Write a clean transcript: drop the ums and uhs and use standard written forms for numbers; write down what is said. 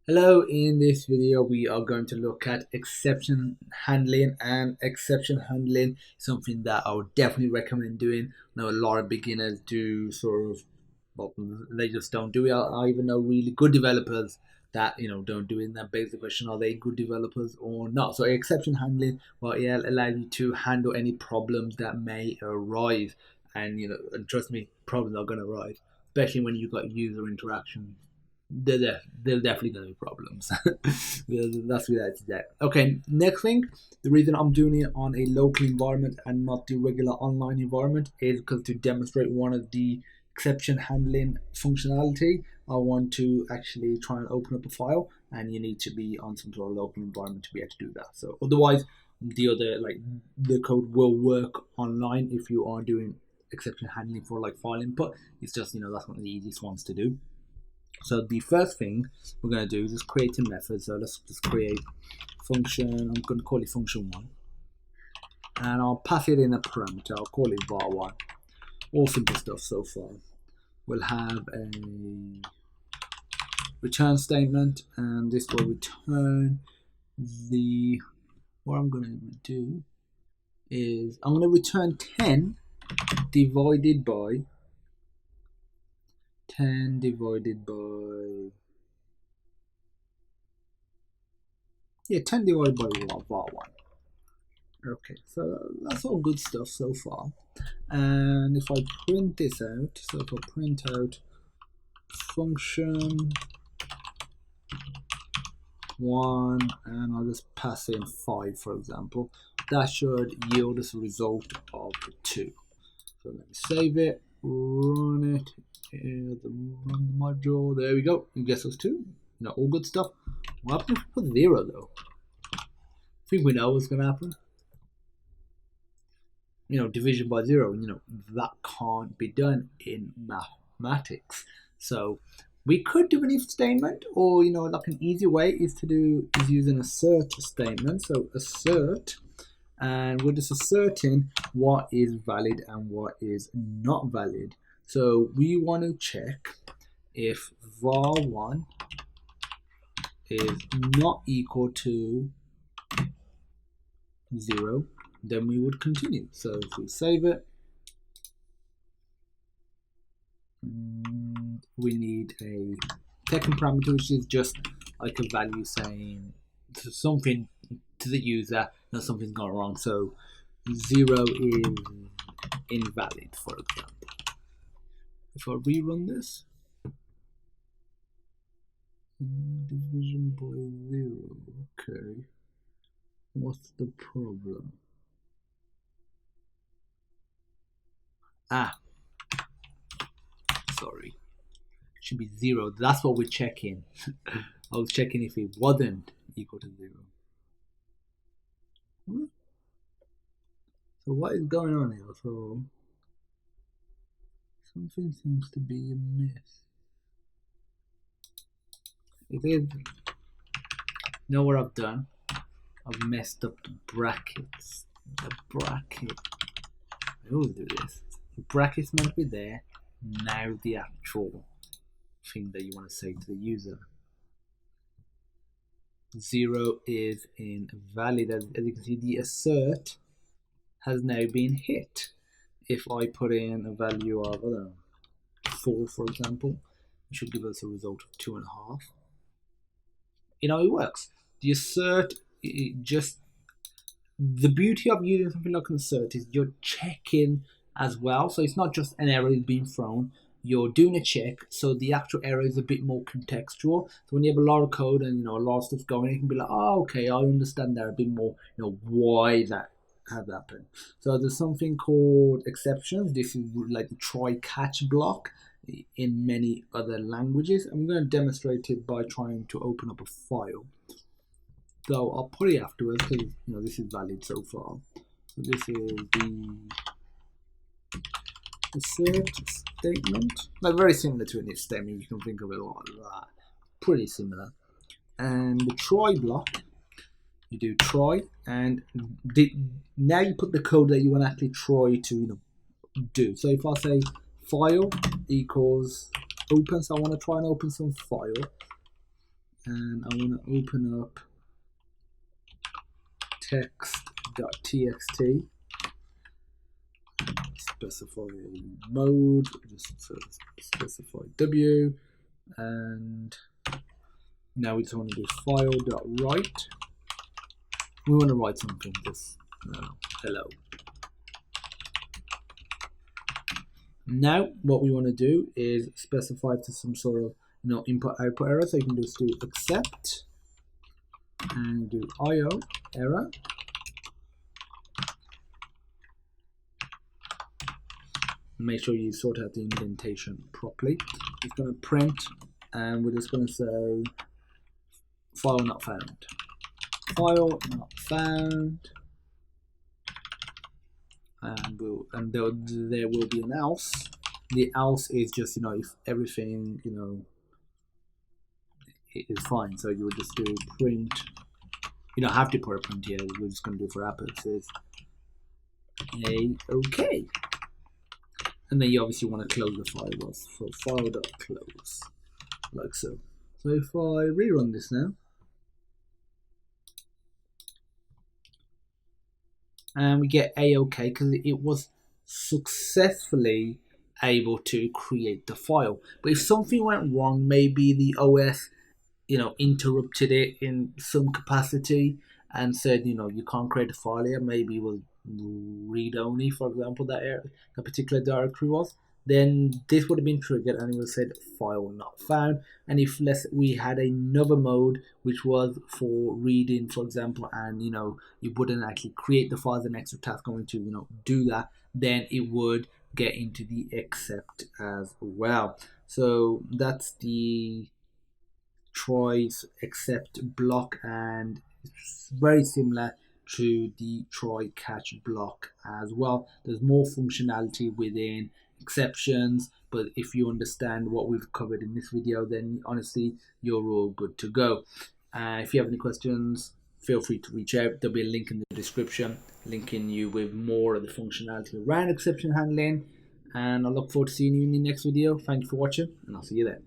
Hello, in this video we are going to look at exception handling, and exception handling is something that I would definitely recommend doing. I know a lot of beginners do sort of, well, they just don't do it. I even know really good developers that don't do it, and that begs the question, are they good developers or not? So exception handling, well, it allows you to handle any problems that may arise, and and trust me, problems are going to arise, especially when you've got user interaction. They're definitely going to be problems. That's without that. Okay, next thing, the reason I'm doing it on a local environment and not the regular online environment is because to demonstrate one of the exception handling functionality, I want to actually try and open up a file, and you need to be on some sort of local environment to be able to do that. So otherwise, the code will work online if you are doing exception handling for like file input. It's just that's one of the easiest ones to do. So the first thing we're going to do is just create a method. So let's just create function. I'm going to call it function1, and I'll pass it in a parameter. I'll call it var1. All simple stuff so far. We'll have a return statement, and this will return the. What I'm going to do is I'm going to return 10 divided by 10 divided by 10 divided by var1. Okay, so that's all good stuff so far. And if I print this out, so if I print out function 1 and I'll just pass in 5, for example, that should yield us a result of 2. So let me save it, run it, the run module, there we go, you guess us 2. All good stuff. What happens if we put 0 though? I think we know what's going to happen. Division by 0, that can't be done in mathematics. So we could do an if statement, or like an easy way is use an assert statement. So assert, and we're just asserting what is valid and what is not valid. So we want to check if var1 is not equal to 0, then we would continue. So if we save it, we need a second parameter, which is just like a value saying something to the user that something's gone wrong. So 0 is invalid, for example. If I rerun this, division by 0, okay, what's the problem? Sorry, it should be 0. That's what we're checking. I was checking if it wasn't equal to 0. So what is going on here? So something seems to be amiss. It is. You know what I've done? I've messed up the brackets. The bracket. I always do this. The brackets must be there. Now the actual thing that you want to say to the user. 0 is invalid. As you can see, the assert has now been hit. If I put in a value of, I don't know, 4, for example, it should give us a result of 2.5. It works. The assert, the beauty of using something like an assert is you're checking as well. So it's not just an error is being thrown, you're doing a check, so the actual error is a bit more contextual. So when you have a lot of code and a lot of stuff going, you can be like, oh, okay, I understand that a bit more, why that has happened. So there's something called exceptions. This is like the try catch block in many other languages. I'm going to demonstrate it by trying to open up a file. So I'll put it afterwards because this is valid so far. So this is the assert statement, like very similar to an if statement. You can think of it like that, pretty similar. And the try block, you do try, and now you put the code that you want to actually try to do. So if I say file equals open, so I want to try and open some file, and I want to open up text.txt, specify mode, just specify w, and now we just want to do file.write. We want to write something, just hello. Now what we want to do is specify to some sort of input output error. So you can just do accept and do IO error. Make sure you sort out the indentation properly. It's going to print, and we're just going to say file not found. File not found, and there will be an else. The else is just if everything is fine. So you would just do print. You don't have to put a print here. We're just going to do for our purposes okay. And then you obviously want to close the file. So file.close, like so. So if I rerun this now, and we get a-okay because it was successfully able to create the file. But if something went wrong, maybe the OS interrupted it in some capacity and said you can't create a file here, maybe we'll read only, for example, that particular directory was, then this would have been triggered and it would have said file not found. And if we had another mode which was for reading, for example, and you wouldn't actually create the file as an extra task going to do that, then it would get into the except as well. So that's the try except block, and it's very similar to the try catch block as well. There's more functionality within exceptions, but if you understand what we've covered in this video, then honestly you're all good to go. If you have any questions, feel free to reach out. There'll be a link in the description linking you with more of the functionality around exception handling, and I look forward to seeing you in the next video. Thank you for watching, and I'll see you there.